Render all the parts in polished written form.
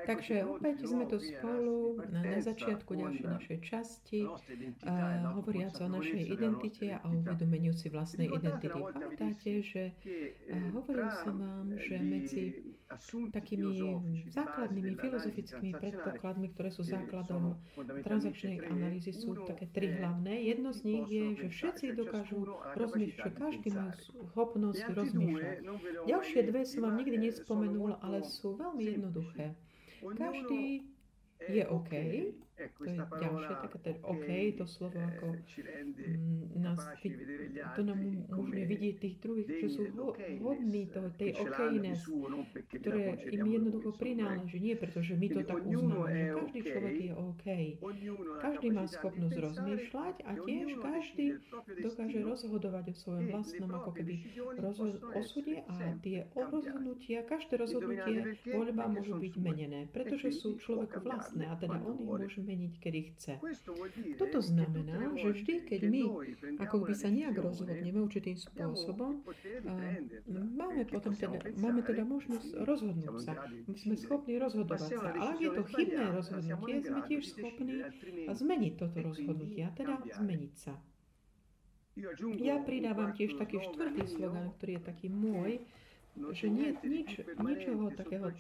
Takže opäť sme tu spolu na začiatku ďalšej našej časti, hovoriac o našej identite a uvedomeniu si vlastnej identity. Pamätáte, že hovoril som vám, že medzi takými základnými filozofickými predpokladmi, ktoré sú základom transakčnej analýzy, sú také tri hlavné. Jedno z nich je, že všetci dokážu rozmýšľať, že každý má schopnosť rozmýšľať. Ďalšie dve som vám nikdy nespomenul, ale sú veľmi jednoduché. Každý je OK, to je ďalšie, také OK, to slovo ako to nám umožňuje vidieť tých druhých, že sú hodní tej okejness, ktoré im jednoducho prináleží, nie pretože my to tak uznáme, že každý človek je OK. Každý má schopnosť rozmýšľať a tiež každý dokáže rozhodovať o svojom vlastnom ako keby osude a tie rozhodnutia, každé rozhodnutie voľba môžu byť menené, pretože sú človeku vlastné a teda on ich môže meniť, kedy chce. Toto znamená, že vždy, keď my ako by sa nejak rozhodneme určitým spôsobom, máme teda možnosť rozhodnúť sa. Sme schopní rozhodovať sa. Ale ak je to chybné rozhodnutie, sme tiež schopní zmeniť toto rozhodnutie, a teda zmeniť sa. Ja pridávam tiež taký štvrtý slogan, ktorý je taký môj, že nie ničoho takého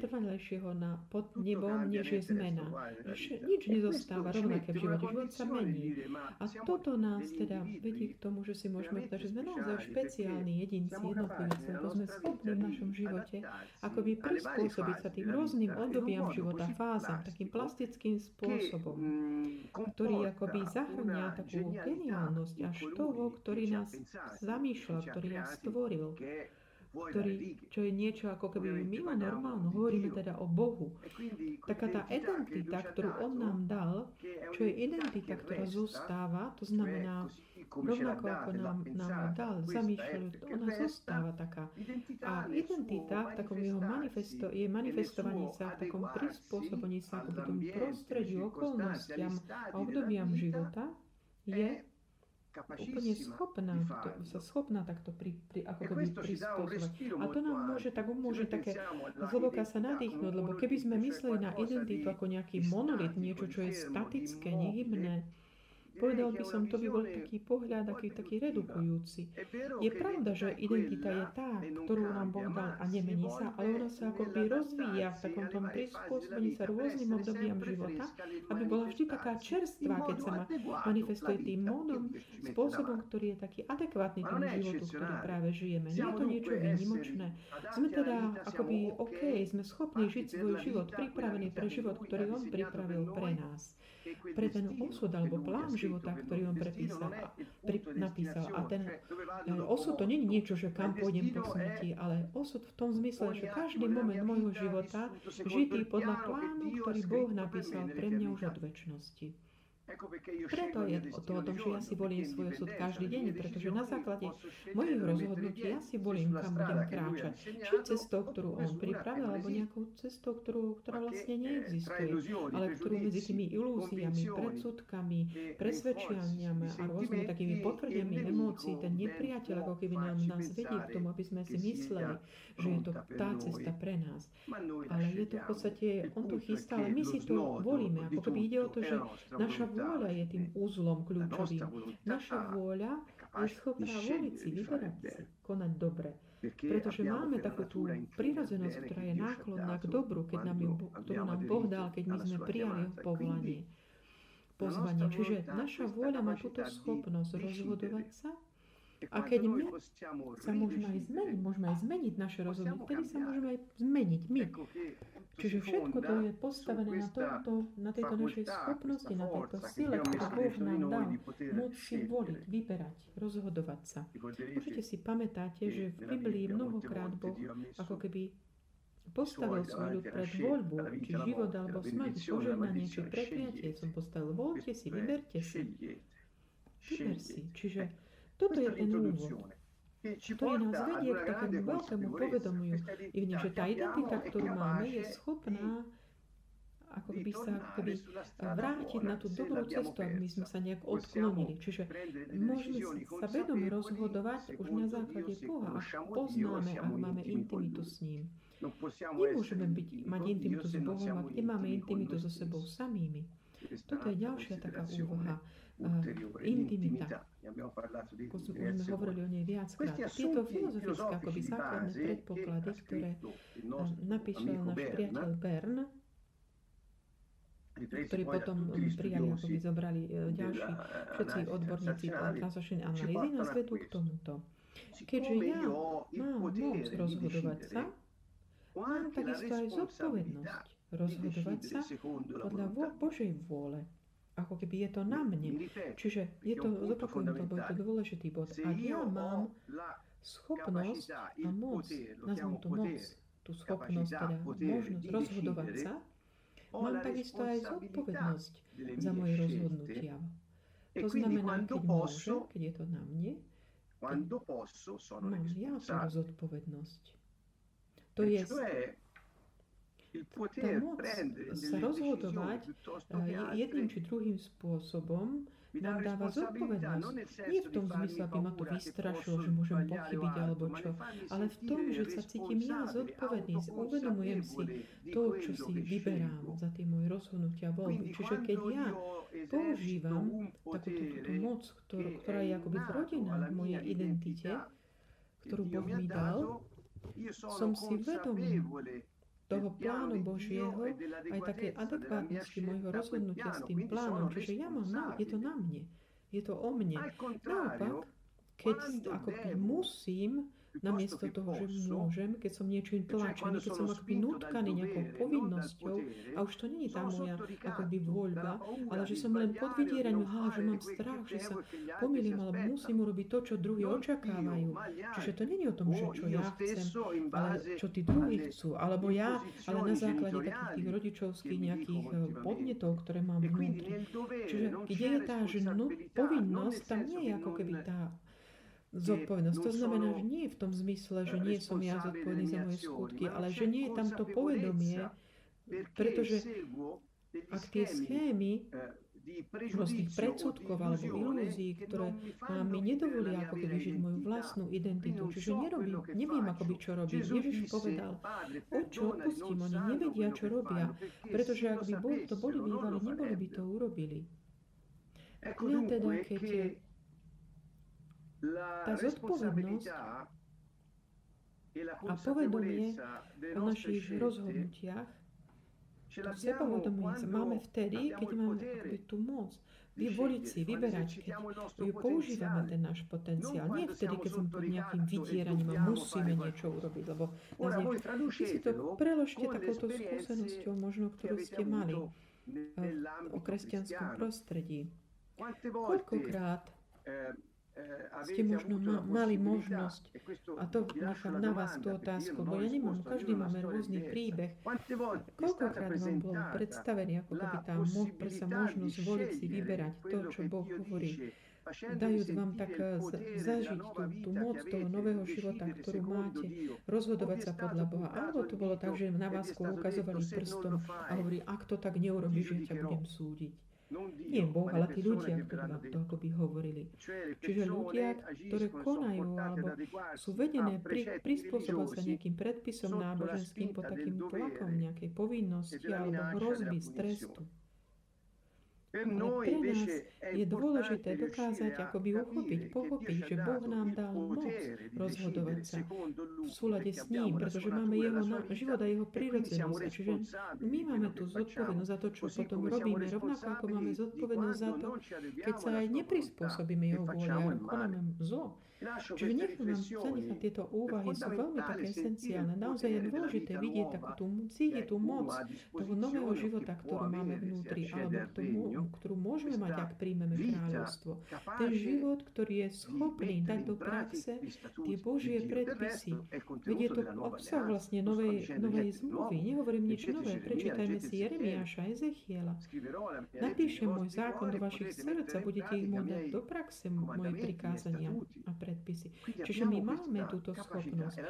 trvalejšieho pod nebom, než je zmena. Nič nezostáva rovnaké v živote. Život sa mení. A toto nás teda vedie k tomu, že si môžeme povedať, že sme naozaj špeciálni jedinci, jednotlivci, lebo sme schopní v našom živote akoby prispôsobiť sa tým rôznym obdobiam života, fázam, takým plastickým spôsobom, ktorý akoby zahrňa takú geniálnosť až toho, ktorý nás zamýšľal, ktorý nás stvoril, čo je niečo ako keby mimo normálno. Hovoríme teda o Bohu. Taká tá identita, ktorú On nám dal, čo je identita, ktorá zostáva, to znamená, rovnako ako nám dal, zamýšľať, ona zostáva taká. A identita v takom jeho je manifestovanie sa, v takom prispôsobení sa ako tom prostrediu, okolnostiam a obdobiam života, je úplne schopná takto prispôsobovať. A to nám môže tak umožniť také zhlboka sa nadýchnuť, lebo keby sme mysleli na identitu ako nejaký monolit, niečo, čo je statické, nehybné, povedal by som, to by bol taký pohľad, taký redukujúci. Je pravda, že identita je tá, ktorú nám Boh dal a nemení sa, ale ona sa akoby rozvíja v takom tom prispôsobení sa rôznym obdobiam života, aby bola vždy taká čerstvá, keď sa manifestuje tým módom, spôsobom, ktorý je taký adekvátny tomu životu, ktorý práve žijeme. Nie je to niečo výnimočné. Sme teda akoby OK, sme schopní žiť svoj život, pripravený pre život, ktorý On pripravil pre nás. Pre ten osud alebo plán života, ktorý On napísal. A ten osud to nie je niečo, že kam pôjdem po smrti, ale osud v tom zmysle, že každý moment môjho života žitý podľa plánu, ktorý Boh napísal pre mňa už od večnosti. Preto je to o tom, že ja si volím svoj osud každý deň, pretože na základe mojich rozhodnutí ja si volím, kam budem kráčať. Či cestou, ktorú On pripravil, alebo nejakou cestou, ktorá vlastne neexistuje, ale ktorú medzi tými ilúziami, predsudkami, presvedčianiami a rôznymi takými potvrdeniami emócií, ten nepriateľ ako keby nás vedie k tomu, aby sme si mysleli, že je to tá cesta pre nás. Ale je to v podstate, On to chystá, ale my si to volíme. Ako keby ide o to, že naša vôľa je tým úzlom kľúčovým. Naša vôľa je schopná voliť si, vyberať si, konať dobre. Pretože máme takú tú prirodzenosť, ktorá je náklonná k dobru, ktorú nám Boh dal, keď my sme prijali jeho pozvanie. Čiže naša vôľa má túto schopnosť rozhodovať sa. A keď my sa môžeme aj zmeniť naše rozhodnutie, vtedy sa môžeme aj zmeniť my. Čiže všetko to je postavené na tejto našej schopnosti, na tejto sile, ktorú Boh nám dal, môcť si voliť, vyberať, rozhodovať sa. Určite si pamätáte, že v Biblii mnohokrát Boh ako keby postavil svoj ľud pred voľbu, či život alebo smrť, požehnanie, či prekliatie. Som postavil, voľte si, vyberte si. Vyber si. Čiže toto je ten úvod, ktorý nás vedie k takému veľkému povedomiu, že tá identita, ktorú máme, je schopná ako by sa vrátiť na tú dobrú cestu, ak my sme sa nejak odklonili. Čiže môžeme sa vedome rozhodovať už na základe Boha, ak poznáme, ak máme intimitu s ním. Nemôžeme mať intimitu s Bohom, ak nemáme intimitu so sebou samými. Toto je ďalšia taká úvaha. Intimita. Už sme hovorili o nej viackrát. Tieto filozofické akoby základné predpoklady, ktoré napísal náš priateľ Bern, ktorí potom prijali, ako by zobrali ďalší všetci odborníci transačnej analýzy, nás vedú k tomuto. Keďže ja mám moc rozhodovať sa, mám takisto aj zodpovednosť rozhodovať sa podľa Božej vôle. Ako keby je to na mne. Čiže je to, zopakujem to, lebo je to dôležitý bod. Ak ja mám schopnosť a moc, nazvem tú moc, tú schopnosť, teda možnosť rozhodovať sa, mám takisto aj zodpovednosť za moje rozhodnutia. To znamená, keď môžem, keď je to na mne, mám ja tú zodpovednosť. To je tá moc sa rozhodovať jedným či druhým spôsobom nám dáva zodpovednosť. Nie v tom zmysle, aby ma to vystrašilo, že môžem pochybiť alebo čo, ale v tom, že sa cítim ja zodpovedný, uvedomujem si to, čo si vyberám za tie moje rozhodnutia voľby. Čiže keď ja používam takúto moc, ktorá je akoby vrodená v mojej identite, ktorú Boh mi dal, som si vedomý toho plánu Božieho, aj také adekvátnosti môjho rozhodnutia s tým plánom. Čiže ja mám, je to na mne, je to o mne. Naopak, keď akoby musím, namiesto toho, že môžem, keď som niečím tlačený, keď som akoby nutkaný nejakou povinnosťou, a už to nie je tá moja akoby voľba, ale že som len pod vydieraním, že mám strach, že sa pomýlim, alebo musím urobiť to, čo druhí očakávajú. Čiže to nie je o tom, že čo ja chcem, ale čo tí druhí chcú, alebo ja, ale na základe takých tých rodičovských nejakých podnetov, ktoré mám vnútri. Čiže kde je tá povinnosť, tam nie je ako keby tá zodpovednosť. To znamená, že nie je v tom zmysle, že nie som ja zodpovedný za moje skutky, ale že nie je tam to povedomie, pretože ak tie schémy rôznych predsudkov alebo ilúzií, ktoré mi nedovolia ako keby žiť moju vlastnú identitu, čiže neviem akoby čo robiť. Ježiš povedal, Otče, odpustím, oni nevedia, čo robia, pretože ak by to boli bývali, neboli by to urobili. Ja teda, keď tá zodpovednosť a povedomie o našich rozhodnutiach, to sebavedomie máme vtedy, keď máme akoby tú moc vyvoliť si, vyberať, keď používame ten náš potenciál. Nie vtedy, keď sme pod nejakým vydieraním a musíme niečo urobiť, lebo vy si to preložte takouto skúsenosťou, možno ktorú ste mali o kresťanskom prostredí. Koľkokrát ste možno mali možnosť, a to nechám na vás tú otázku, lebo ja nemám, každý máme rôzny príbeh. Koľkokrát vám bol predstavený, ako keby tá možnosť voliť si, vyberať to, čo Boh hovorí, dajúc vám tak zažiť tú moc toho nového života, ktorú máte, rozhodovať sa podľa Boha. Alebo to bolo tak, že na vás ukazovali prstom a hovorí, ak to tak neurobíš, že ťa budem súdiť. Nie Boh, ale tí ľudia, ktorí vám to akoby hovorili. Čiže ľudia, ktoré konajú alebo sú vedené prispôsobovať sa nejakým predpisom náboženským pod takým tlakom nejakej povinnosti alebo hrozby, stresu. Ale pre nás je dôležité dokázať akoby pochopiť, že Boh nám dal moc rozhodovať sa v súlade s ním, pretože máme jeho život a jeho prirodzenosť. Čiže my máme tú zodpovednosť za to, čo potom robíme, rovnako ako máme zodpovednosť za to, keď sa aj neprispôsobíme jeho vôle a konáme zlo. Čiže zanechať tieto úvahy sú veľmi také esenciálne. Naozaj je dôležité vidieť cítiť tú moc toho nového života, ktorú máme vnútri, alebo ktorú môžeme mať, ak príjmeme kráľovstvo. Ten život, ktorý je schopný dať do praxe tie Božie predpisy. Veď je to obsah vlastne novej zmluvy. Nehovorím nič nové. Prečítajme si Jeremiáša, Ezechiela. Napíšem môj zákon do vašich srdc a budete ich môcť dať do praxe, moje prikázania a predpisy. Čiže my máme túto schopnosť.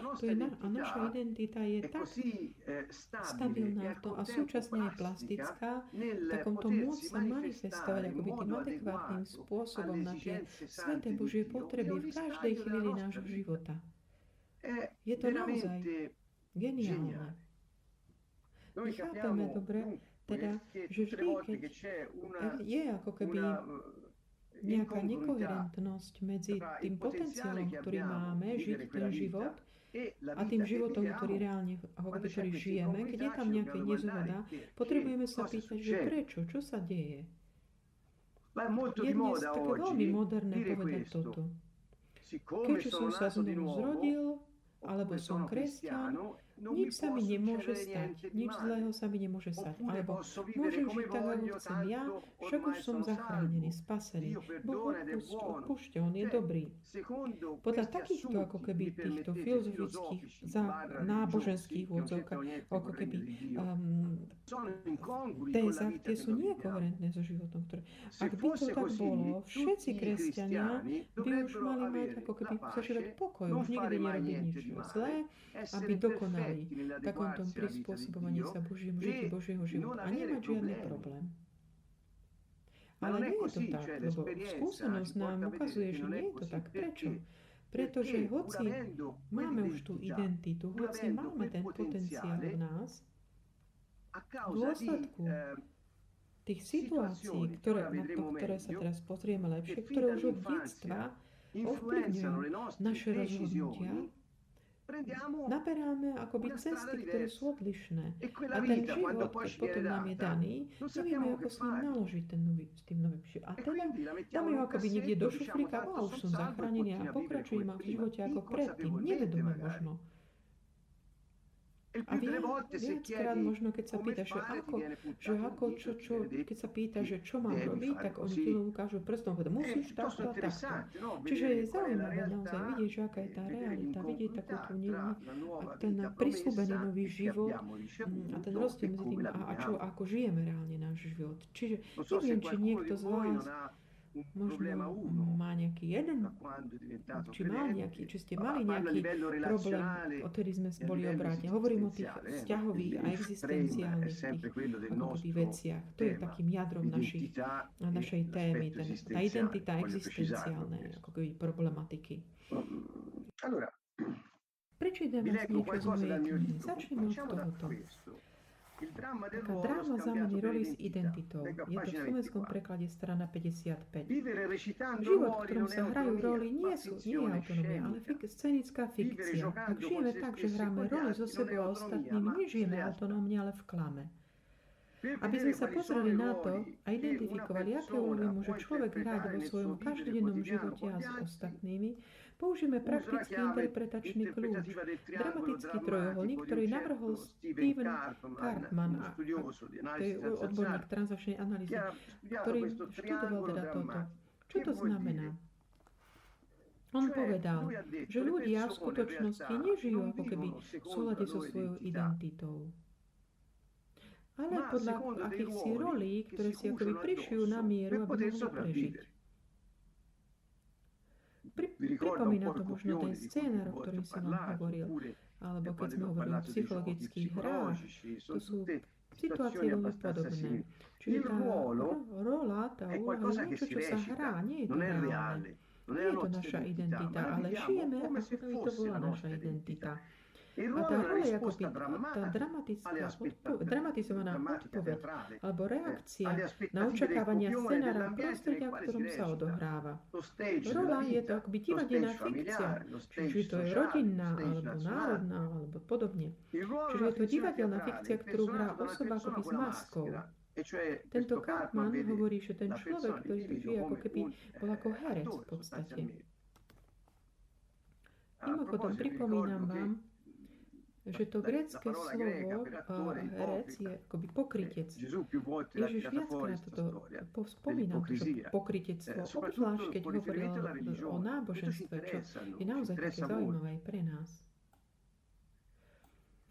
A naša identita je tak stabilná a súčasne je plastická, takomto môcť sa manifestovať akoby tým adekvátnym spôsobom na tie sväté Božie potreby v každej chvíli nášho života. Je to naozaj Geniálne. My chápeme dobre, teda, že vždy, keď je ako keby nejaká nekoherentnosť medzi tým potenciálom, ktorý máme, žiť ten život, a tým životom, ktorý reálne, ktorý žijeme, keď je tam nejaká nezhoda, potrebujeme sa pýtať, že prečo, čo sa deje. Je dnes také veľmi moderné povedať toto. Keďže som sa znovu zrodil, alebo som kresťan, nič sa mi nemôže stať, nič zlého sa mi nemôže stať. Alebo môžem žiť tak, ako chcem ja, však už som zachránený, spasený. Boh odpúšťa, on je dobrý. Podľa takýchto ako keby týchto filozofických, náboženských odzovkách, ako keby tézach, tie sú nekoherentné so životom. Ak by to tak bolo, všetci kresťania by už mali mať ako keby zažívať pokoj, už nikdy nerobiť nič zlé, aby dokonali v takomto prispôsobovaní sa Božiemu žití Božieho života a nemať žiadny problém. Ale nie je to tak, lebo skúsenosť nám ukazuje, že nie je to tak. Prečo? Pretože hoci máme už tú identitu, hoci máme ten potenciál v nás, v dôsledku tých situácií, ktoré sa teraz pozrieme lepšie, ktoré už od detstva ovplyvňujú naše rozhodnutia, naberáme akoby cesty, ktoré sú odlišné. A ten život, keď potom nám je daný, nevieme, ako s ním naložiť s tým novým životom. A teda dáme ho akoby niekde do šuflíka, a už som zachránený a pokračujem v živote ako predtým, nevedome možno. A viackrát možno, keď sa pýta, keď sa pýta, že čo mám robiť, tak oni ti ukážu prstom, že musíš takto a takto. Čiže je zaujímavé naozaj vidieť, že aká je tá realita, vidieť takú tú ten prisľúbený nový život a ten rozdiel medzi tým a ako žijeme reálne náš život. Čiže neviem, či niekto z vás možno má nejaký jeden, či ste mali nejaký problém, odtedy sme boli obrátení. Hovorím o tých vzťahových a existenciálnych veciach. To je takým jadrom našej témy, tá identita existenciálnej problematiky. Prečítam vás niečo z mojej knihy. Začneme od tohoto. Taká dráma zamení roli s identitou. Je to v slovenskom preklade strana 55. Život, v ktorom sa hrajú roli, nie je autonómia, ale scenická fikcia. Ak žijeme tak, že hráme roli so sebou a ostatnými, nežijeme autonómne, ale v klame. Aby sme sa pozreli na to a identifikovali, aké úlohy môže človek hrať vo svojom každodennom živote a s ostatnými, použijeme praktický interpretačný kľúč, dramatický trojuholník, ktorý navrhol Stephen Karpman, to je odborník transakčnej analýzy, ktorý študoval teda toto. Čo to znamená? On povedal, že ľudia v skutočnosti nežijú ako keby v súlade so svojou identitou, ale podľa akýchsi rolí, ktoré si akoby prišijú na mieru, aby mohli prežiť. Pripomína to možno ten scénar, o ktorým som vám hovoril, alebo keď sme hovorili o psychologických hrách, to sú situácie veľmi podobné. Čiže tá rola, tá úloha je niečo, čo sa hrá, nie je to reálne. Nie je to naša identita, ale žijeme, ako by to bola naša identita. A tá rola je ako tá dramatizovaná odpoveď alebo reakcia na očakávania scenára prostredia, v ktorom sa odohráva. Rola je to akoby divadelná fikcia, čiže to je rodinná alebo národná alebo podobne. Čiže je to divadelná fikcia, ktorú hrá osoba akoby s maskou. Tento Karpman hovorí, že ten človek, ktorý žije ako keby bol ako herec v podstate. Mimochodom, pripomínam vám, že to grécke slovo herec je akoby pokrytec. Ježiš viackrát toto spomínal, že pokrytectvo, obzvlášť keď hovoril o náboženstve, čo je naozaj také zaujímavé aj pre nás.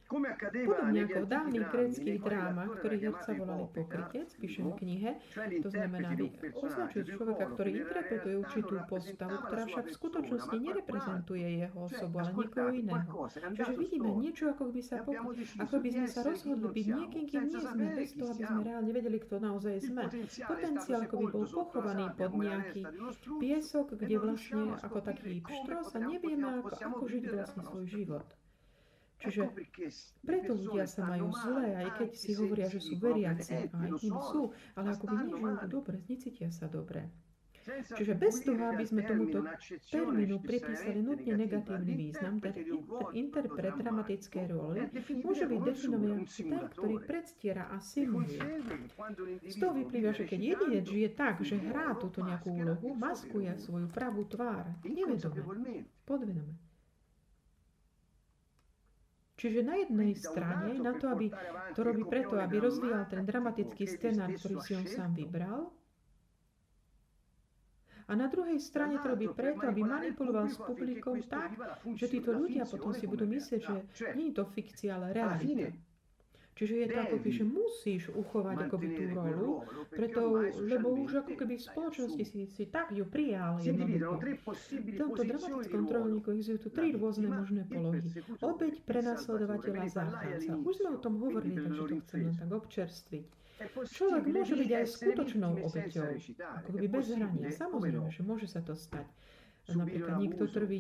Podobne ako v dávnych gréckych drámach, ktorých herca volali pokrytec, píšem v knihe, to znamená, označuje človeka, ktorý interpretuje určitú postavu, ktorá však v skutočnosti nereprezentuje jeho osobu, ale niekoho iného. Čiže vidíme niečo, ako by sme sa rozhodli byť niekým, kým nie sme, bez toho, aby sme reálne vedeli, kto naozaj sme. Potenciál ako by bol pochovaný pod nejaký piesok, kde vlastne ako taký pštros a nevieme, ako žiť vlastne svoj život. Čiže preto ľudia sa majú zle, aj keď si hovoria, že sú veriaci, a aj im sú, ale akoby nežijú dobre, necítia sa dobre. Čiže bez toho, aby sme tomuto termínu pripísali nutne negatívny význam, ten interpret dramatickej roli môže byť definovaný ako ten, ktorý predstiera a simuluje. Z toho vyplýva, že keď jedinec žije tak, že hrá túto nejakú úlohu, maskuje svoju pravú tvár, nevedome, podvedome. Čiže na jednej strane, na to, aby to robí preto, aby rozvíjal ten dramatický scenár, ktorý si on sám vybral, a na druhej strane to robí preto, aby manipuloval s publikom tak, že títo ľudia potom si budú myslieť, že nie je to fikcia, ale realita. Čiže je to ako keby, že musíš uchovať akoby tú rolu, lebo už ako keby v spoločnosti si tak ju prijal jednoducho. V tomto dramatickom trojuholníku existujú tu 3 rôzne možné polohy. Obeť, prenasledovateľ a záchranca. Už sme o tom hovorili, takže to chcem len tak občerstviť. Človek môže byť aj skutočnou obeťou, ako keby bez hrania. Samozrejme, že môže sa to stať. Napríklad niekto trpí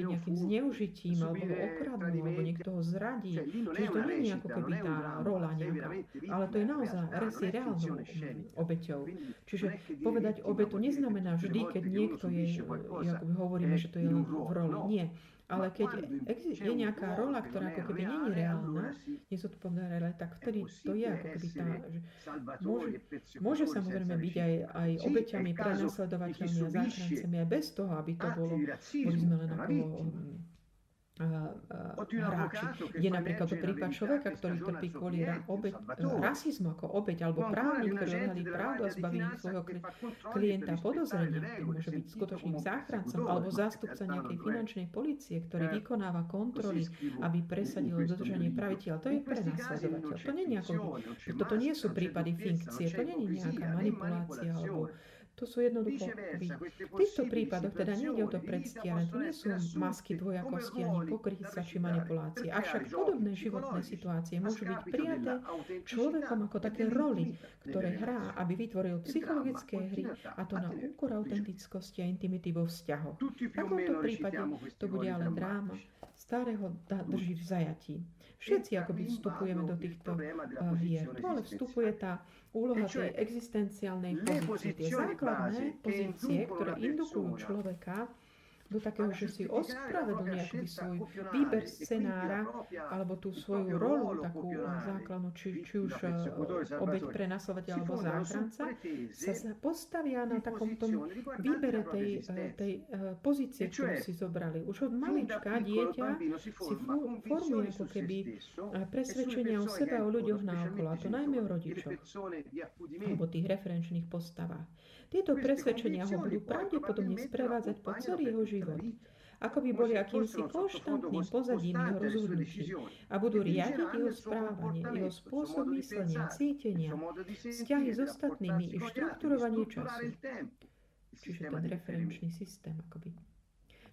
nejakým zneužitím, alebo ho okradnú, alebo niekto ho zradí. Čiže to nie je ako keby tá rola nejaká, ale to je naozaj reálnou obeťou. Čiže povedať obetu neznamená vždy, keď niekto je, ako hovoríme, že to je len v roli. Nie. Ale keď je nejaká rola, ktorá ako keby nie je reálna, nezodpovedná realite, tak vtedy to je ako keby tá, že môže samozrejme byť aj obeťami, prenasledovateľmi a záchrancami aj bez toho, aby to boli sme len ako hráči. Je napríklad to prípad človeka, ktorý trpí kvôli rasizmu ako obeť, alebo právnik, ktorý odhalí pravdu a zbaví svojho klienta podozrenia, ktorý môže byť skutočným záchrancom, alebo zástupca nejakej finančnej polície, ktorý vykonáva kontroly, aby presadil dodržanie pravidiel. To je prenasledovateľ. To nie je toto nie sú prípady fikcie, to nie je nejaká manipulácia, alebo to sú jednoducho, v týchto prípadoch teda nejde o to predstieranie, to nie sú masky dvojakosti ani pokrytectva či manipulácie. Avšak podobné životné situácie môžu byť prijaté človekom ako také roli, ktoré hrá, aby vytvoril psychologické hry, a to na úkor autentickosti a intimity vo vzťahoch. V takomto prípade to bude ale dráma, starého drží v zajatí. Všetci akoby vstupujeme do týchto hier. Tu ale vstupuje tá úloha tej existenciálnej pozície. Tie základné pozície, ktoré indukujú človeka do takého, že si ospravedlní akoby svoj výber scenára alebo tú svoju rolu, takú základnú, či už obeť, prenasledovateľ alebo záchranca, sa postavia na takom tom výbere tej pozície, ktorú si zobrali. Už od malička dieťa si formuje ako keby presvedčenia o sebe a o ľuďoch naokolo, a to najmä o rodičoch alebo tých referenčných postavách. Tieto presvedčenia ho budú pravdepodobne sprevádzať po celý jeho život, ako by boli akýmsi konštantným pozadím jeho rozhodnutí a budú riadiť jeho správanie, jeho spôsob myslenia, cítenia, vzťahy s ostatnými i štruktúrovanie času. Čiže ten referenčný systém akoby.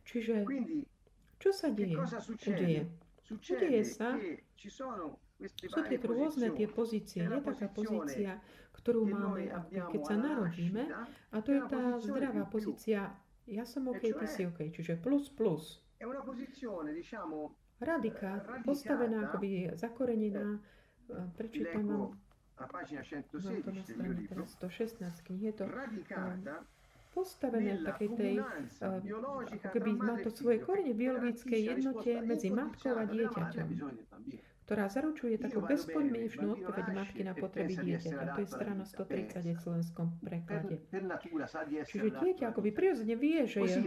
Čiže, čo sa deje? Udeje sa, sú tie rôzne tie pozície. Je taká pozícia, ktorú máme, keď sa narodíme, a to je tá zdravá pozícia ja som OK, ty si OK, čiže plus. Radika, postavená, akoby zakorenená, prečítam vám to na strane 116 knih, je to postavené v takej tej, ako keby má to svoje korene v biologickej jednote medzi matkou a dieťaťom, ktorá zaručuje takú bezpodmienečnú odpoveď matky na potreby dieťaťa. To je strana 130 v slovenskom preklade. Čiže dieťa akoby prirodzene vie, že je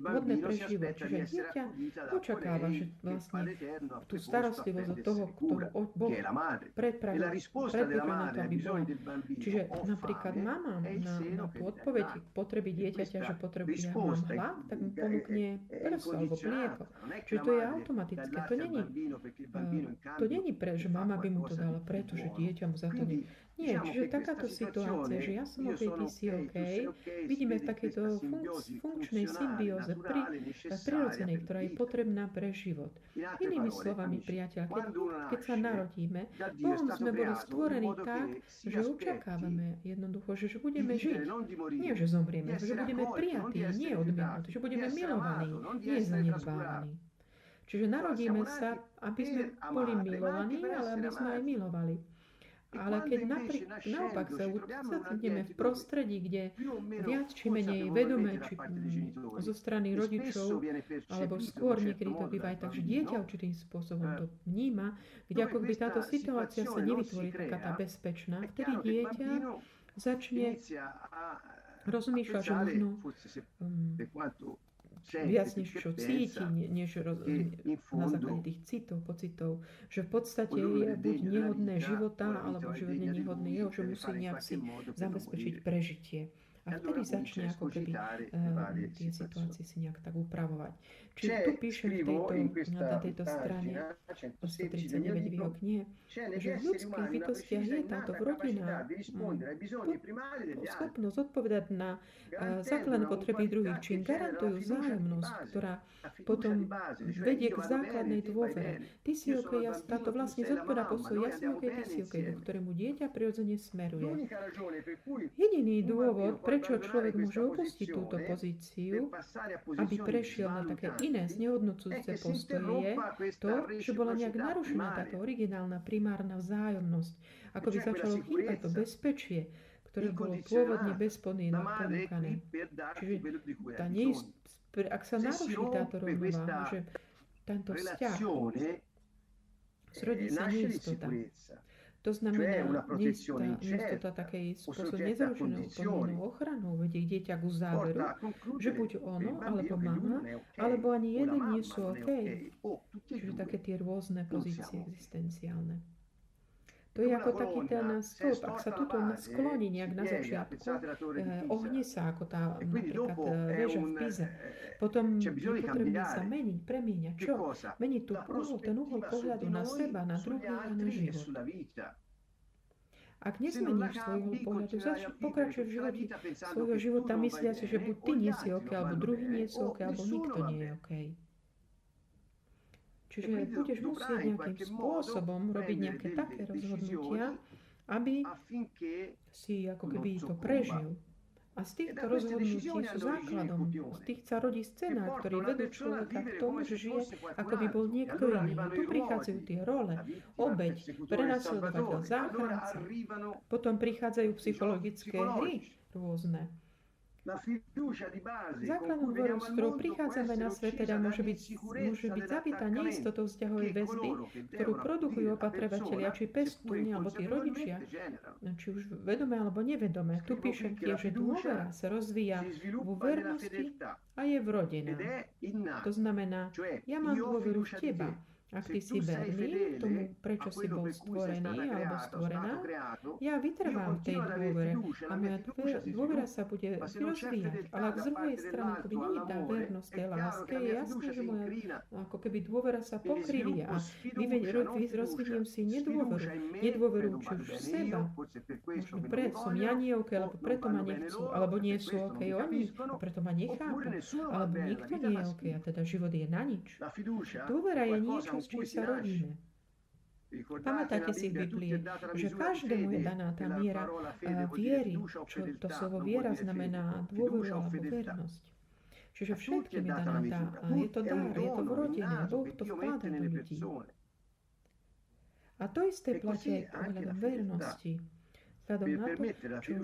hodné pre život. Čiže dieťa očakáva, že vlastne tú starostlivosť od toho, kto Boh predpravil na to, aby bol. Čiže napríklad mama na tú odpoveď potreby dieťaťa, že potrebuje mám hlad, tak mu ponúkne prso alebo mlieko. Čiže to je automatické. To není že mama by mu to dala, pretože dieťa mu za to nie. Nie, čiže takáto situácia, že ja som OK, ty si OK, vidíme v takejto funkčnej symbióze prirodzenej, ktorá je potrebná pre život. Inými slovami, priateľ, keď sa narodíme, Bohom sme boli stvorení tak, že očakávame jednoducho, že budeme žiť. Nie, že zomrieme, že budeme prijatí, nie odmietnutí, že budeme milovaní, nie zanedbávaní. Čiže narodíme sa, aby sme boli milovaní, ale aby sme aj milovali. Ale keď naopak sa ocitneme v prostredí, kde viac či menej vedomé, či zo strany rodičov, alebo skôr niekedy to býva aj tak, že dieťa určitým spôsobom to vníma, kde ako by táto situácia sa nevytvorí taká tá bezpečná, vtedy dieťa začne rozmýšľať, že možno viac než čo cíti, než na základe tých citov, pocitov, že v podstate je buď nehodné života, alebo život nie nehodný jeho, že musí nejak si zabezpečiť prežitie. A vtedy začne ako keby tie situácie si nejak tak upravovať. Čiže tu píšem na tejto strane 139 v jeho knihe, že v ľudských bytostiach je táto rodina schopnosť odpovedať na základné potreby druhých, čím garantujú vzájomnosť, ktorá potom vedie k základnej dôvere. Ty si OK, táto vlastne zodpovedá postoj, ja som OK, ty si OK, do ktorému dieťa prirodzene smeruje. Jediný dôvod, prečo človek môže opustiť túto pozíciu, aby prešiel na také iné znehodnocujúce postoje, je to, že bola nejak narušená táto originálna primárna vzájomnosť. Ako by začalo chýbať to bezpečie, ktoré bolo pôvodne bezpodmienok ponúkané. Čiže ak sa naruší táto rovnováha, že tento vzťah, zrodí sa neistota. To znamená, neistota takej spôsob nezaručenou podmienou ochranou vedie dieťa k záveru, že buď ono, alebo mama, alebo ani jeden nie sú OK. Čiže také tie rôzne pozície existenciálne. To je ako taký ten stĺp, ak sa tuto skloní nejak na začiatku, ohne sa ako tá napríklad väža v Pize. Potom je potrebné sa meniť, premieňať. Čo? Meniť ten uhol pohľadu na seba, na druhých a na život. Ak nezmeníš svoj uhol pohľadu, pokračuješ v živote svojho života mysliaci, že buď ty nie si OK, alebo druhý nie sú OK, alebo nikto nie je OK. Čiže budeš musieť nejakým spôsobom robiť nejaké také rozhodnutia, aby si ako keby to prežil. A z týchto rozhodnutí sú základom. Z tých sa rodí scenár, ktorý vedú človeka k tomu, že žije, ako by bol niekto iný. A tu prichádzajú tie role. Obeť, prenasledovateľ, záchranca. Potom prichádzajú psychologické hry rôzne. Základnou dôverou, s ktorou prichádzame na svet, teda môže byť zabitá neistotou vzťahovej väzby, ktorú produkujú opatrovateľia, či pestúni, alebo tí rodičia, či už vedomé alebo nevedomé. Tu píšem tiež, že dôvera sa rozvíja vo vernosti a je vrodená. To znamená, ja mám dôveru v teba. Ak ty si verný tomu, prečo si bol stvorený alebo stvorená, ja vytrvám v tej dôvere a moja dôvera sa bude rozvíjať. Ale ak z druhej strany akoby nie je tá vernosť tej láske, je jasné, že moja ako keby dôvera sa pokryvie a rozviniem si nedôveru či už v seba. Možno som ja nie OK, alebo preto ma nechcú, alebo nie sú OK oni, a preto ma nechápu, alebo nikto nie je OK, a teda život je na nič. Dôvera je niečo, s čím sa rodíme. Pamätáte si v Biblii, že každému je daná tá miera viery, čo to slovo viera znamená dôveru alebo vernosť. Čiže všetkým je daná je to dar, je to vrodené, Boh to vkladá do ľudí. A to isté platí aj ohľadom vernosti. Vzhľadom na to, čo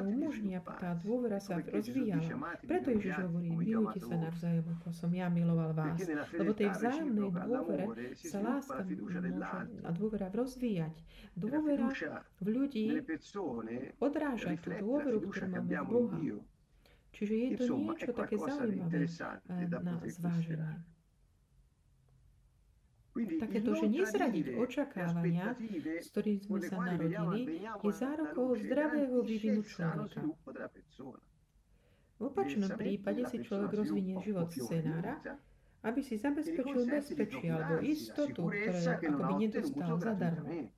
umožní, aby tá dôvera sa rozvíjala. Preto Ježiš hovorí, milujte sa navzájom, ako som ja miloval vás. Lebo tej vzájomnej dôvere sa láska a dôvera rozvíjať. Dôvera v ľudí odráža tú dôveru, ktorú máme v Boha. Čiže je to niečo také zaujímavé na zváženie. Takéto, že nezradiť očakávania, s ktorými sme sa narodili, je zárukou zdravého vývinu človeka. V opačnom prípade si človek rozvinie život scenára, aby si zabezpečil bezpečie alebo istotu, ktoré akoby nedostal zadarmo.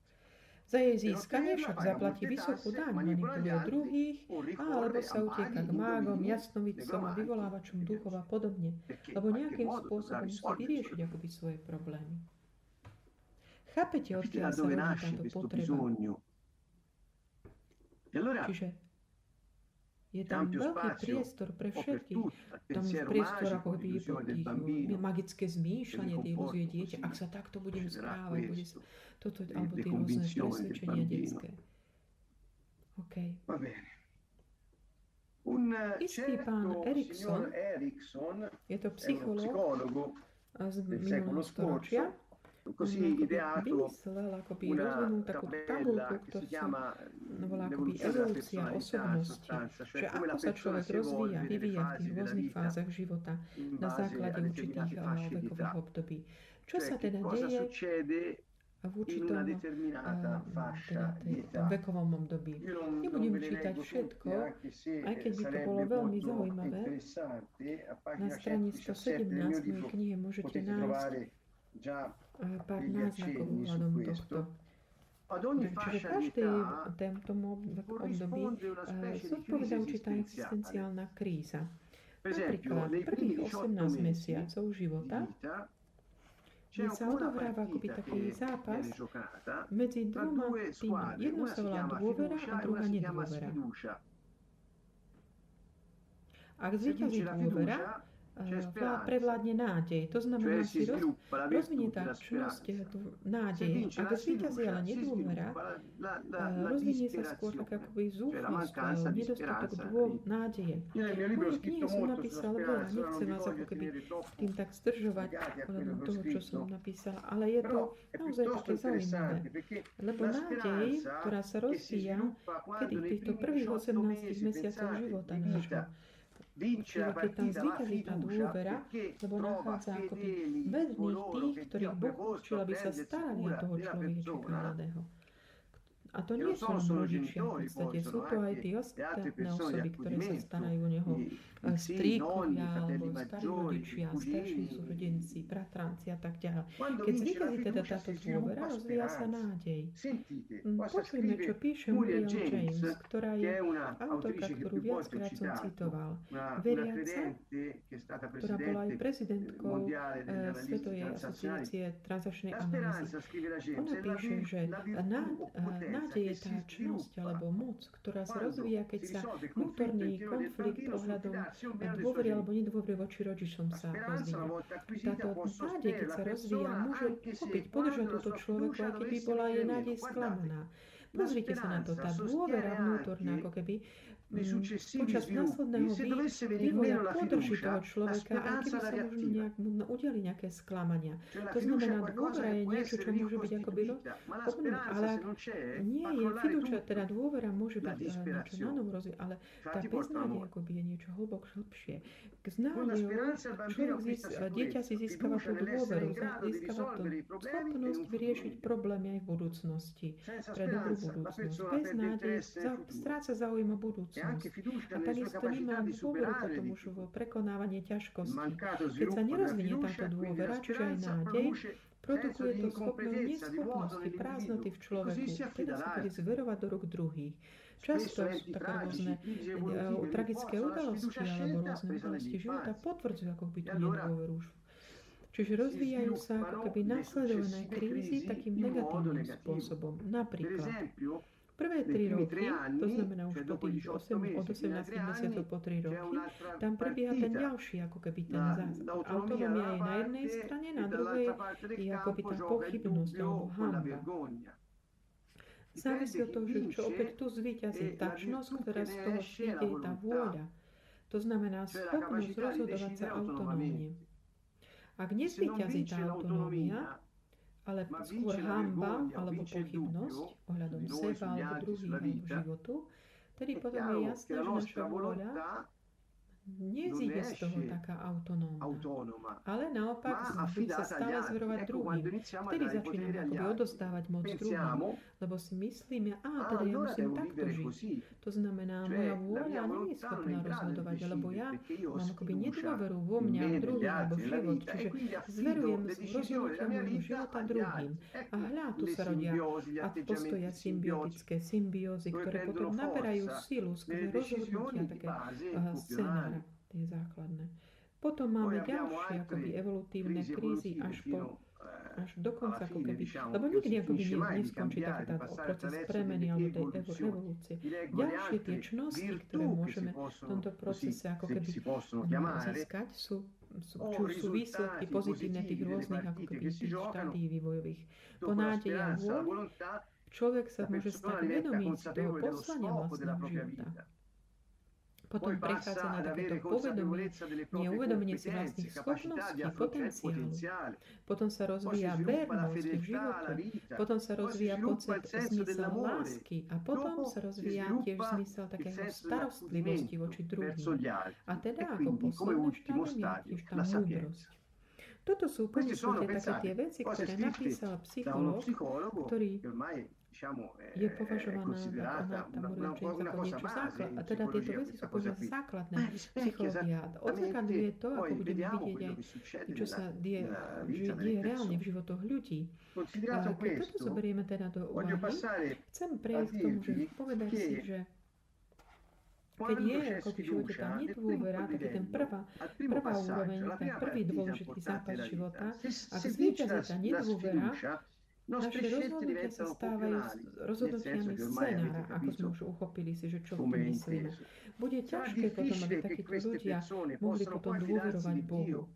Za jej získanie však zaplatí vysokú daň, manipuluje druhých, alebo sa utieka k mágom, jasnovidcom a vyvolávačom duchov a podobne, lebo nejakým spôsobom musí vyriešiť akoby svoje problémy. Chápete, odkiaľ sa rodí táto potreba? Čiže Je tam veľký priestor pre všetkých. Tam je priestor ako magické zmýšľanie, tie ilúzie dieťa. Ak sa takto budem správať, bude sa toto, alebo tie rôzne presvedčenia detské. OK. Istý pán Erikson, je to psychológ z minulého storočia, vymyslel, akoby rozvinul takú tabuľku, ktorú sa volá akoby evolúcia osobnosti, že ako sa človek rozvíja, vyvíja v tých rôznych fázach života na základe určitých vekových období. Čo sa teda deje v určitom vekovom období. Nebudem čítať všetko, aj keď by to bolo veľmi zaujímavé. Na strane 117 mojej knihy môžete nájsť pár náznakov ohľadom tohto. Čiže každý tomto období zodpovedá určitá existenciálna kríza. Napríklad prvých 18 mesiacov života sa odohráva akoby taký zápas medzi dvoma tými. Jedno sa volá dôvera a druhá nedôvera. Ak zvíťazí dôvera, prevládne nádej. To znamená, si rozvinie tá čnosť nádeje. Ak zvíťazí ale nedôvera, rozvinie sa skôr tak akoby zúfalosť, nedostatok nádeje. Moje knihy som napísala veľa, nechcem vás ako keby tým tak zdržovať ohľadom toho, čo som napísala, ale je to naozaj také zaujímavé. Lebo nádej, ktorá sa rozvíja, kedy v týchto prvých 18 mesiacoch života nášho, čiže keď tam zvýťazí tá dôvera, lebo nachádza akoby verných tých, ktorých Boh určil, aby sa starali o toho človečka mladého. A to nie sú len rodičia, v podstate sú to aj tie ostatné osoby, ktoré sa starajú o neho, strýkovia, alebo starí rodičia, starší súrodenci, bratranci a tak ďalej. Keď zvýťazí teda táto dôvera, rozvíja sa nádej. Počujme, čo píše Muriel James, ktorá je autorka, ktorú viackrát som citoval. Veriaca, ktorá bola aj prezidentkou Svetovej asociácie transakčnej analýzy. Ona píše, že nádej je tá čnosť alebo moc, ktorá sa rozvíja, keď sa vnútorný konflikt ohľadom dôvery alebo nedôvery voči rodičom sa rozvíja. Táto nádej, keď sa rozvíja, môže pochopiť, podržať túto človeku, aj keď by bola jej nádej sklamaná. Pozrite sa na to, tá dôvera vnútorná, ako keby počas následného vývoja podrží toho človeka, aj keby sa možno udiali nejaké sklamania. To znamená, dôvera je niečo, čo môže byť akoby obnovené, ale ak nie je fiducia, teda dôvera môže byť niečo na novo rozvíjať, ale tá beznádej akoby je niečo hlbšie. K nádejou dieťa si získava tú dôveru, získava tú schopnosť vyriešiť problémy aj v budúcnosti, pre dobrú budúcnosť. Bez nádeje stráca záujem o budúcnosť. A takisto nemá dôveru potom už v prekonávanie ťažkostí. Keď sa nerozvinie táto dôvera, čiže aj nádej, produkuje to neschopnosti, prázdnoty v človeku, teda sa bude zverovať do rúk druhých. Často sú také rôzne tragické udalosti alebo rôzne udalosti života potvrdzujú akoby tú nedôveru. Čiže rozvíjajú sa ako keby nasledované krízy takým negatívnym spôsobom. Napríklad, prvé 3 roky, to znamená už po tých od 18 mesiacov po 3 roky, tam prebieha ten ďalší, ako keby ten zásad. Autonómia je na jednej strane, na druhej je akoby tá pochybnosť alebo hanba. Závisí od toho, že čo opäť tu zvíťazí tá čnosť, ktorá z toho ide, tá vôľa. To znamená schopnosť rozhodovať sa autonómne. Ak nezvíťazí tá autonómia, ale skôr hanba alebo pochybnosť ohľadom seba alebo druhých alebo životu, tedy potom je jasné, že naša vôľa nezíde z toho taká autonómna. Ale naopak bude sa stále zverovať druhým. Vtedy začíname akoby odozdávať moc druhým, lebo si myslíme, teda ja musím takto žiť. To znamená, moja vôľa nie je schopná rozhodovať, lebo ja mám akoby nedôveru vo mňa, v druhých alebo v život. Čiže zverujem rozhodnutia môjho života druhým. A hľa, tu sa rodia a postoja symbiotické symbiózy, ktoré potom naberajú silu, skôr rozhodnutia, také scenára. Tie základné. Potom máme ďalšie akoby evolutívne krízy až po až do konca, ako keby, lebo nikdy ako by neskončí taký proces premeny alebo revolúcie. Ďalšie tie čnosti, ktoré môžeme v tomto procese ako keby získať, sú či už sú výsledky pozitívne tých rôznych ako keby tých štádií vývojových. Po nádeji a vôli človek sa môže stať vedomý z toho poslania vlastného života. Potom prechádza na takéto uvedomenie si vlastných schopností, potenciálu. Potom sa rozvíja vernosť v životu. Potom sa rozvíja pocit zmysel lásky. A potom sa rozvíja tiež zmysel takého starostlivosti voči druhým. A teda ako posledné štádium je tiež tá múdrosť. Toto sú v podstate také tie veci, ktoré napísal psychológ, ktorý je považovaná tá múdrosť ako niečo základ. A teda tieto veci sú považované základné psychológia. Odzrkadľuje to, ako budeme vidieť aj, čo sa deje reálne v životoch ľudí. A keď toto zoberieme teda do úvahy, chcem prejsť k tomu, že povedať si, že keď je ako v živote tá nedôvera, tak je ten prvá úroveň, ten prvý dôležitý zápas života. Ak zvíťazí tá nedôvera, naše rozhodnutia sa stávajú rozhodnutiami scenára, ako sme už uchopili si, že čo tým myslíme. Bude ťažké potom, aby takíto ľudia mohli potom dôverovať Bohu.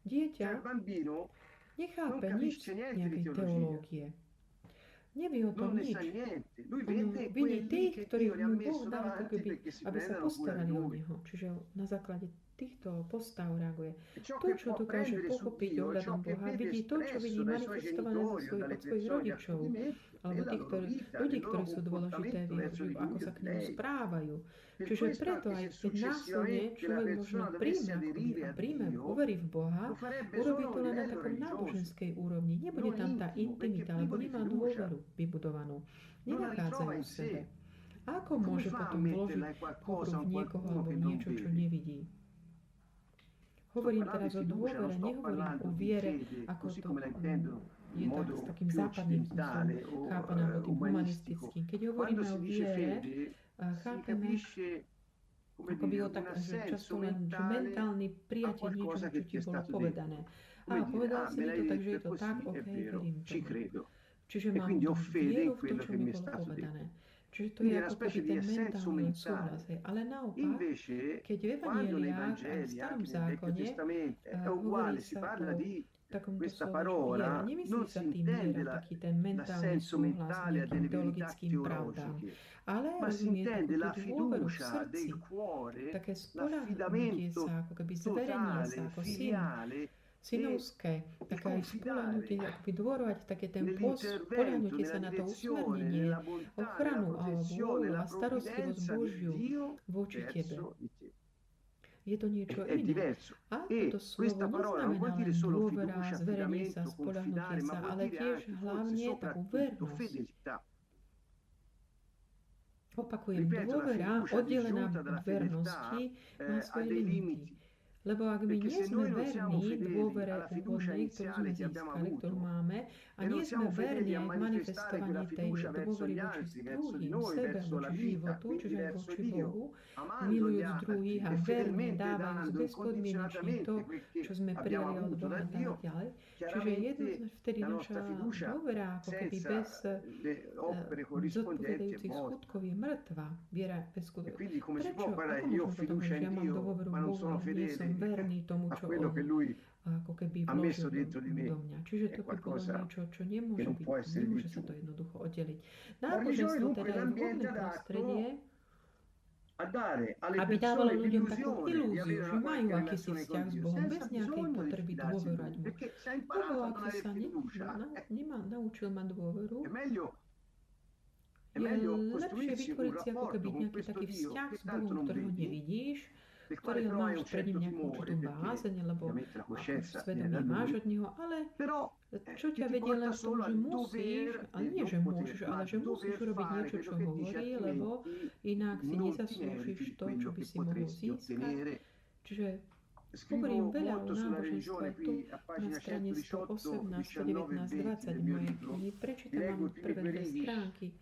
Dieťa nechápe nič nejakej teológie. Nevie o tom nič. On vidí tých, ktorí mu Boh dal ako keby, aby sa postarali o neho. Čiže na základe týchto postav reaguje. To, čo dokáže pochopiť ohľadom Boha, vidí to, čo vidí manifestované od svojich rodičov, alebo tých ľudí, ktorí sú dôležité v jeho živote, ako sa k nemu správajú. Čiže preto aj keď následne človek možno príjme, uverí v Boha, urobí to len na takom náboženskej úrovni. Nebude tam tá intimita, lebo nemá dôveru vybudovanú. Nenachádza ju v sebe. A ako môže potom vložiť dôveru v niekoho alebo niečo, čo nevidí? Hovorím teraz o dôvere, nehovorím o viere, ako to je tak s takým západným spôsobom chápané, alebo tým humanistickým. Keď hovoríme o viere, chápeme akoby o tak, že často len mentálne prijatie niečoho, čo ti bolo povedané. A povedal si mi to, takže je to tak, ok, verím tomu. Čiže mám vieru v to, čo mi bolo povedané. Čiže to je ako keby ten mentálny súhlas. Ale naopak, keď v evanjeliách a v starom zákone hovorí sa o takomto slovu viera, nemyslí sa tým viera, taký ten mentálny súhlas nejakým teologickým pravdám, ale rozumie takú tú dôveru v srdci, také spoľahnutie sa, ako keby zverenie sa, ako synovské, také aj spoľahnutie, akoby dôverovať, také ten spoľahnutie sa na to usmernenie, ochranu alebo vôľu a starostlivosť Božiu voči tebe. Je to niečo iné. A toto slovo neznamená len dôvera, zverenie sa, spoľahnutie sa, ale tiež hlavne takú vernosť. Opakujem, dôvera oddelená od vernosti má svoje limity. Lebo ak my nie sme verní dôvere úvodnej, ktorú sme získali, ktorú máme, a nie sme verní aj v manifestovaní tej dôvery voči druhým, sebe, voči životu, čiže aj voči Bohu, milujúc druhých a verne dávajúc bezpodmienečne to, čo sme prijali od Boha a tak ďalej. Čiže vtedy naša dôvera, ako keby bez zodpovedajúcich skutkov je mŕtva. Viera bez skutkov. Prečo? Ako môžem potom, že ja mám dôveru v Bohu, ale nie som verný tomu, čo on ako keby vložil do mňa. Čiže to by bolo niečo, čo nemôže byť. Nemôže sa to jednoducho oddeliť. Náboženstvo teda je vhodné prostredie, aby dávalo ľuďom takú ilúziu, že majú akýsi vzťah s Bohom bez nejakej potreby dôverovať mu. Lebo ak sa naučil mať dôveru, je lepšie vytvoriť si ako keby nejaký taký vzťah s Bohom, ktorého nevidíš, ktorý máš pred ním nejakú určitú bázeň, lebo svedomie máš od neho, ale čo ťa vedie len v tom, že musíš, ale nie, že môžeš, ale že musíš urobiť niečo, čo hovorí, lebo inak si nezaslúžiš to, čo by si mohol získať. Čiže hovorím veľa o náboženstve tu na strane 118, 119, 20 mojej knihy. Prečítam vám prvé dve stránky.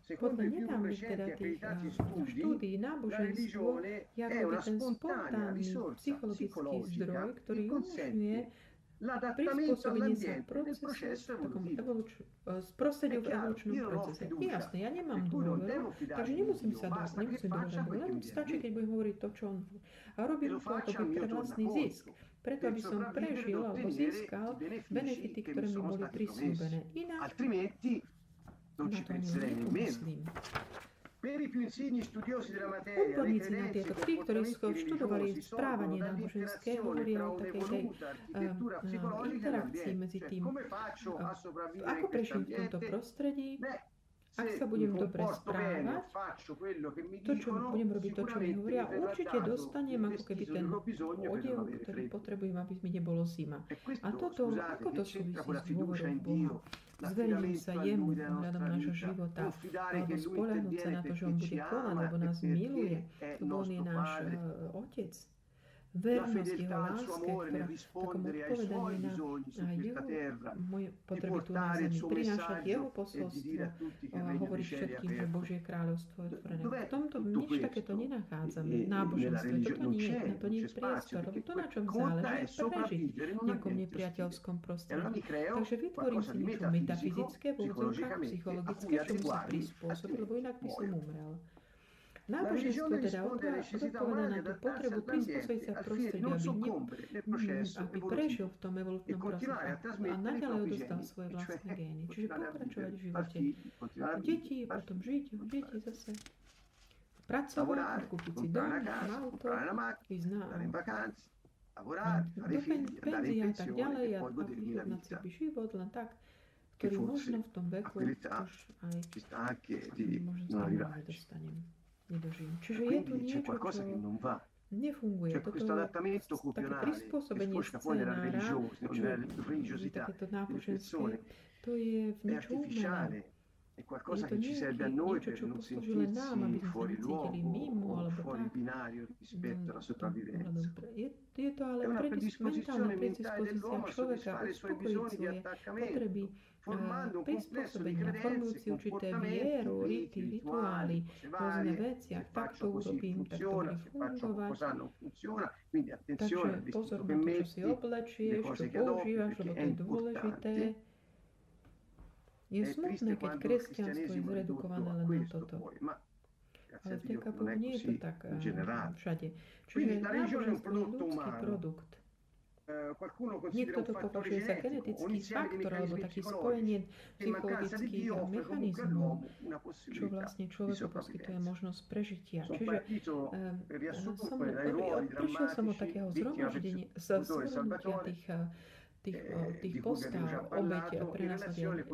Podľa nedávnych teda tých štúdií náboženstvo je ako ten spontánny psychologický zdroj, ktorý umožňuje prispôsobenie sa procesu, takom prostrediu v evolučnom procese. Je jasné, ja nemám dôveru, takže nemusím dôverovať, len stačí, keď budem hovoriť to, čo on a robím to akoby pre vlastný zisk. Preto, aby som prežil alebo získal benefity, ktoré mi boli prisľúbené. Inak na to nemyslím. Odborníci na tieto, tí, ktorí študovali správanie náboženské, hovoria o takej tej interakcii medzi tým, ako prežijem v tomto prostredí, ak sa budem dobre správať, to, čo budem robiť, to, čo mi hovoria, určite dostanem ako keby ten odev, ktorý potrebujem, aby mi nebolo zima. A toto, ako to súvisí s dôverou Boha? Zverím sa jemu ohľadom nášho života, alebo spoľahnúť sa na to, že on bude konať, lebo nás miluje, lebo on je náš Otec. Vernosť jeho láske, ktorá takom odpovedaní na jeho moje potreby tu na zemi, prinášať jeho posolstvo a hovoriť všetkým, že Božie kráľovstvo je otvorené. V tomto nič takéto nenachádzame. Náboženstve, toto nie je, na to nie je priestor, lebo to, na čom záleží, je prežiť v nejakom nepriateľskom prostredí. Takže vytvorím si niečo metafyzické, v úvodzovkách psychologické, čomu sa prispôsobí, lebo inak by som umrel. Náboženstvo teda odpovedá na tú potrebu prispôsobiť sa prostrediu, aby prežil v tom evolutnom procese a naďalej odostal svoje vlastné gény. Čiže pokračovať v živote. Deti, potom žiť, deti zase pracovať, kúpiť si dom, auto, ísť do penzie a tak ďalej a vyrovnať si život len tak, ktorý možno v tom veku už aj možno nedostanem. Nedožijem. Čiže je tu niečo, čo nefunguje. Toto také prispôsobenie scenára, takéto náboženské, to je v niečo umelé. Je to niečo, čo poslúži len nám, aby sme sa necítili mimo, alebo tak. Je to ale mentálna predispozícia človeka uspokojiť svoje potreby, prispôsobenia, formujúci určité vieru, rituály, rôzne veci, ak takto urobím, tak to bude fungovať. Takže pozor na to, čo si oblečieš, čo používaš, lebo to je dôležité. Je smutné, keď kresťanstvo je zredukované len na toto. Ale vďaka Bohu nie je to tak všade. Čiže náboženstvo je ľudský produkt. Niekto to považuje za genetický faktor alebo taký spojenie psychologických mechanizmov, čo vlastne človeku poskytuje možnosť prežitia. Čiže prišiel som od takého zhromaždenia, zhrnutia tých postáv, obete a prenasledenia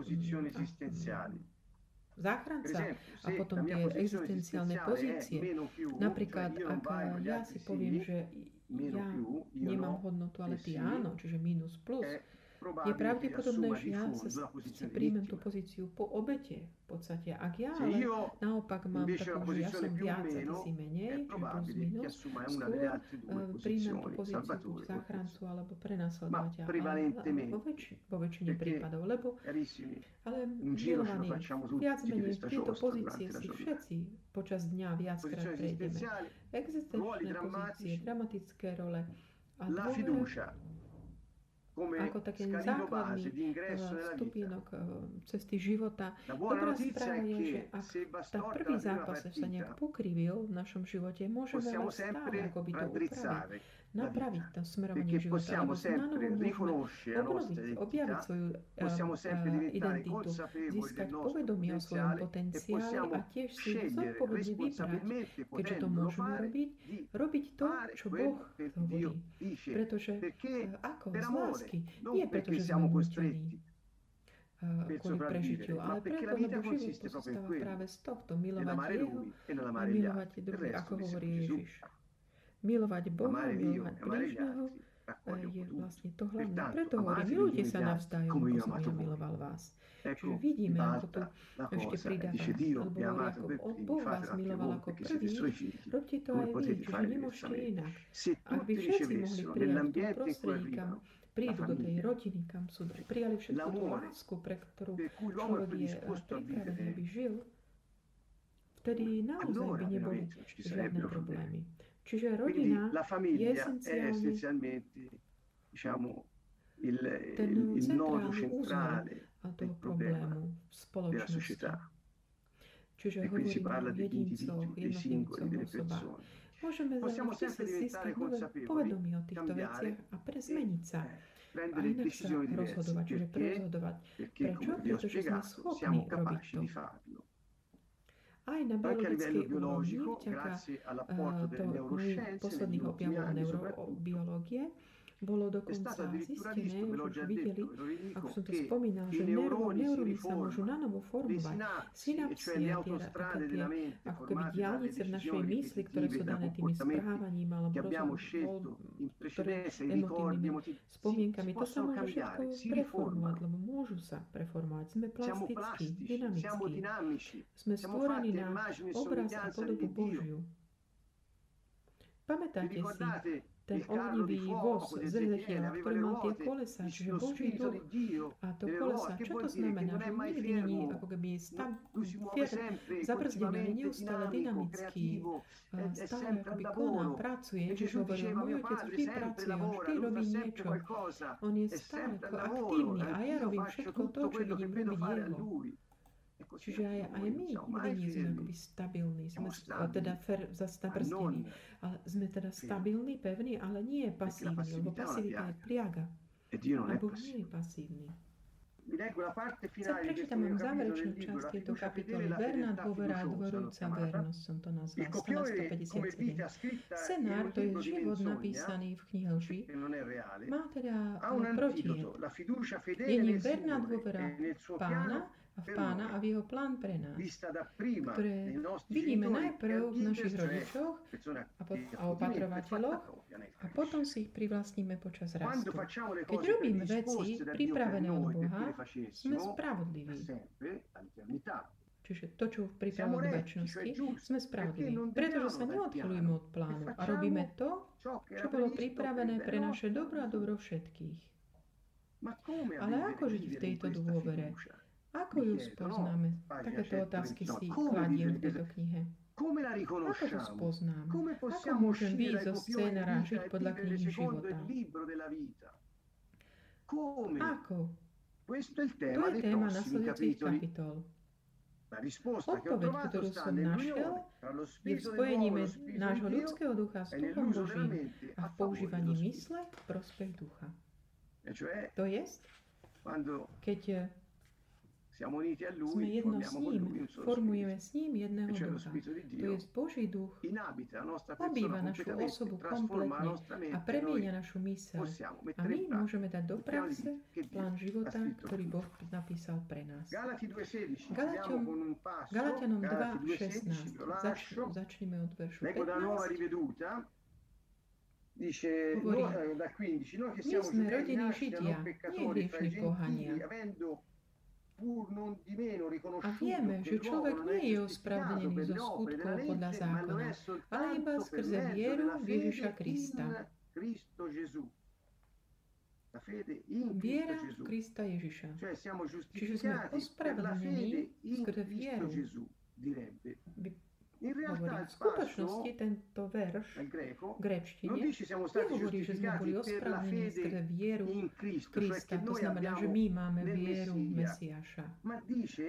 záchranca a potom tie existenciálne pozície. Napríklad, ak ja si poviem, že ja nemám hodnotu, ale ty áno, čiže minus plus, je pravdepodobné, že ja sa príjmem tú pozíciu po obete v podstate. Ak ja ale naopak mám takú, že ja som viac a ty si menej, čiže plus minus, skôr príjmem tú pozíciu tú záchrancu alebo prenasledovateľa vo väčšine prípadov, lebo ale milovaní, viac menej tieto pozície si všetci počas dňa viackrát prejdeme. Existenčné pozície, dramatické role a dôvera ako taký základný stupienok cesty života. Dobrá správa je, že ak tá prvý zápas sa nejak pokrivil v našom živote, môžeme ale stále akoby to upraviť, napraviť to smerovanie života, alebo nanovo môžeme objaviť svoju identitu, získať povedomie o svojom potenciáli a tiež si zodpovedne vybrať, keďže to môžeme robiť to, čo Boh hovorí. Pretože ako? Z lásky. Nie preto, že sme nútení kvôli prežitiu, ale preto, lebo život pozostáva práve z tohto. Milovať Jeho a milovať druhých, ako hovorí Ježiš. Milovať Boha, milovať blížneho je vlastne to hlavné. Preto hovorím, milujte sa navzájom, ako som ja miloval vás. Čiže vidíme, ako to ešte pridáva. Alebo hovorí, ako Boh vás miloval ako prvý, robte to aj vy, čiže nemôžete inak. Ak by všetci mohli prijať tú prostredí, kam prídu do tej rodiny, kam sú prijali všetku tú lásku, pre ktorú človek je pripravený, aby žil, vtedy naozaj by neboli žiadne problémy. Čiže rodina je esenciálne ten centrálny úzol toho problému v spoločnosti. Čiže hovoríme o jedincoch, jednotlivcoch, osobách. Môžeme získať nové povedomie o týchto veciach a zmeniť sa. A inak sa rozhodovať, čiže prerozhodovať. Prečo? Pretože sme schopní robiť to. Aj na biologickej úrovni, vďaka posledných objavov neurobiológie, bolo dokonca zistené, že videli, ako som to spomínal, že neuróny sa môžu nanovo formovať. Synapsie, ako keby diaľnice v našej mysli, ktoré sú dané tými správaním alebo emotívnymi spomienkami, to sa môže všetko preformovať, lebo môžu sa preformovať. Sme plastickí, dynamickí. Sme stvorení na obraz a podobu Božiu. Pamätáte si ten ohnivý voz z Ezechiela, ktorý mal tie kolesa, čiže Boží duch a to kolesa. Čo to znamená? Že nikdy nie je ako keby zabrzdený, neustále dynamický, stále akoby koná, pracuje. Ježiš hovoril, môj otec vždy pracuje, on vždy robí niečo. On je stále aktívny a ja robím všetko to, čo vidím robiť jeho. Čiže aj my nie sme akoby stabilní, sme teda zabrzdení, ale sme teda stabilní, pevní, ale nie pasívni, lebo pasivita je pliaga. A Boh nie je pasívny. Prečítam vám záverečnú časť tejto kapitoly. Verná dôvera a dôverujúca vernosť som to nazval. Strana 157. Scenár, to je život napísaný v knihe lži, má teda protied. Je ním verná dôvera Pána a v jeho plán pre nás, ktoré vidíme najprv v našich rodičoch a opatrovateľoch a potom si ich privlastníme počas rastu. Keď robíme veci pripravené od Boha, sme spravodliví. Čiže to, čo pripravilo do večnosti, sme spravodliví. Pretože sa neodchylujeme od plánu a robíme to, čo bolo pripravené pre naše dobro a dobro všetkých. Ale ako žiť v tejto dôvere? Ako ju spoznáme? Takéto otázky si kladiem v tejto knihe. Ako to spoznám? Ako môžem výjsť zo scénára žiť podľa knihy života? Ako? To je téma nasledujúcich kapitol. Odpoveď, ktorú som našiel, je v spojení nášho ľudského ducha s duchom Božím a v používaní mysle v prospech ducha. To jest, keď sme jedno s ním, formujeme s ním jedného ducha. To je Boží duch, obýva našu osobu kompletne a premieňa našu myseľ. A my môžeme dať do praxe plán života, ktorý Boh napísal pre nás. Galatianom 2:16. Začneme od veršu 15. Hovorí, my sme rodiny Židia, nie hriešni pohania. A vieme, že človek nie je ospravedlnený zo skutkov podľa zákona, ale iba skrze vieru v Ježiša Krista. Viera v Krista Ježiša. Čiže sme ospravedlnení skrze vieru. Hovorí, v skutočnosti tento verš v gréčtine nehovorí, že sme boli ospravedlnení skrze vieru v Krista. To znamená, že my máme vieru v Mesiáša.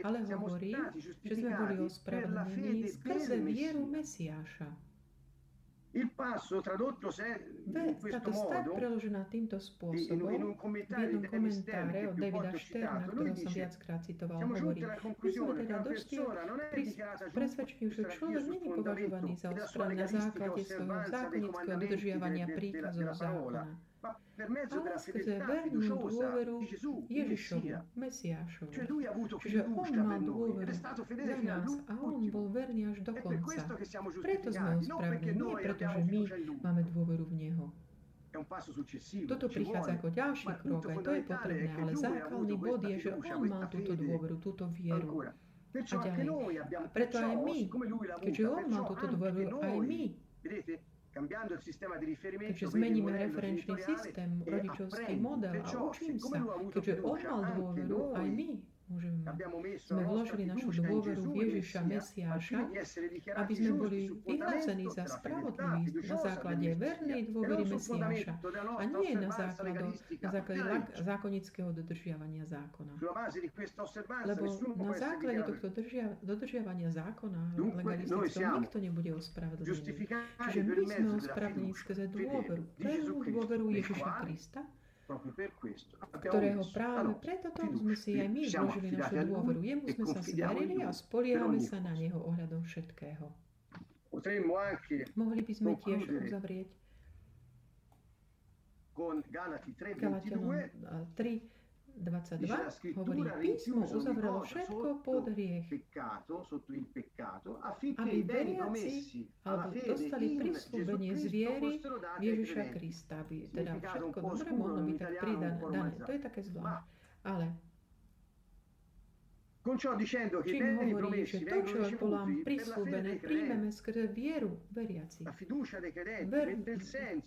Ale hovorí, že sme boli ospravedlnení skrze vieru v Mesiáša. Táto stať preložená týmto spôsobom v jednom komentáre od Davida Šterna, ktorého som viackrát citoval, hovorí, my sme teda dospeli pri presvedčeniu, že človek nie je považovaný za ospravedlnený na základe svojho zákonického dodržiavania príkazov zákona, ale skrze vernú dôveru Ježišovu, Mesiášovu. Čiže on mal dôveru za nás a on bol verný až do konca. Preto sme ospravedlení, nie preto, že my máme dôveru v Neho. Toto prichádza ako ďalší krok, aj to je potrebné, ale základný bod je, že on mal túto dôveru, túto vieru. A ďalej. A preto aj my, keďže on mal túto dôveru, aj my, keďže zmeníme referenčný systém, rodičovský model a učím sa, keďže on mal dôveru, aj my sme vložili našu dôveru v Ježiša Mesiáša, aby sme boli vyhlásení za spravodlivých na základe vernej dôvery Mesiáša a nie na základe zákonického dodržiavania zákona. Lebo na základe tohto dodržiavania zákona legalistického nikto nebude ospravedlnený. Čiže my sme ospravedlnení skrze dôveru. Prvú dôveru Ježiša Krista, ktorého práve preto sme si aj my vložili našu dôveru. Jemu sme sa zverili a spoliehame sa na Neho ohľadom všetkého. Mohli by sme tiež uzavrieť Galatianom 3:22 hovorí, písmo uzavrelo všetko pod hriech, aby veriaci alebo dostali prisľúbenie z viery v Ježiša Krista, aby teda všetko dobre mohlo byť tak pridané. To je také zvlášť. Ale čím hovorí, že to, čo bolo nám prisľúbené, príjmeme skrze vieru veriacich.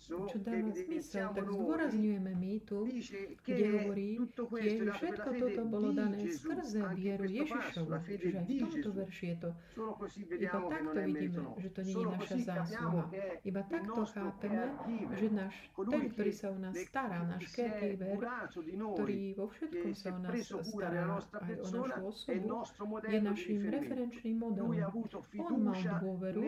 Čo dáva zmysel, tak zdôrazňujeme my tu, kde hovorí tiež, že všetko toto bolo dané skrze vieru Ježišovu. Čiže aj v tomto verši je to. Iba takto vidíme, že to nie je naša zásluha. Iba takto chápeme, že náš, ten, ktorý sa o nás stará, náš caregiver, ktorý vo všetkom sa o nás stará, aj o našu osobu, je našim referenčným modelom. On mal dôveru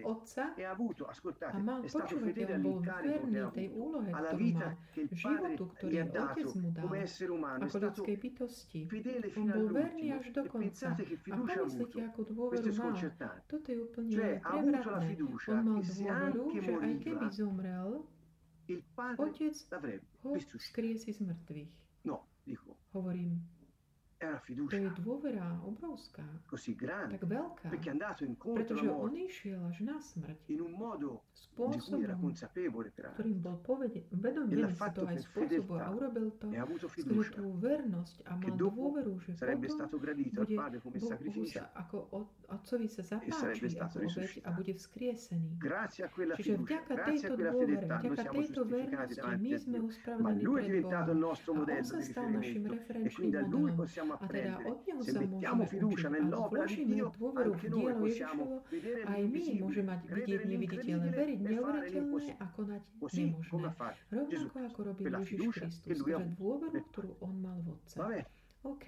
Otca a mal, počúvate, on bol verný tej úlohe, ktorú mal, životu, ktorý Otec mu dal, ako ľudskej bytosti. On bol verný až do konca. A pomyslite, ako dôveru mal. Toto je úplne prevratné. On mal dôveru, že aj keby zomrel, Otec ho vzkriesi z mŕtvych. Hovorím, to je dôvera obrovská, tak veľká, pretože on išiel až na smrť spôsobom, ktorým bol vedomý si to aj spôsobu a urobil to skrze tú vernosť a mal dôveru, že potom bude Bohu ako Otcovi sa zapáči ako obeť a bude vzkriesený. Čiže vďaka tejto dôvere, vďaka tejto vernosti my sme uspravedlení pred Bohom a on sa stal našim referenčným modelom. A teda od neho sa môžeme učiť. Ale vložíme dôveru v dielo Ježišovo, aj my môžeme mať vidieť neviditeľné, veriť neuveriteľné a konať nemožné. Rovnako ako robil Ježiš Kristus, pre dôveru, ktorú on mal v Otca. OK.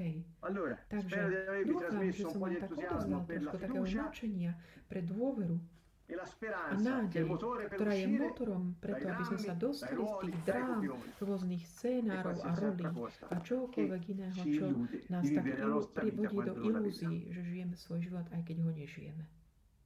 Takže dúfam, že som vám tak odozdal trošku takého nadšenia pre dôveru a nádej, ktorá je motorom preto, aby sme sa dostali z tých drám, rôznych scénárov a rolí a čohokoľvek iného, čo nás tak privodí do ilúzií, že žijeme svoj život, aj keď ho nežijeme.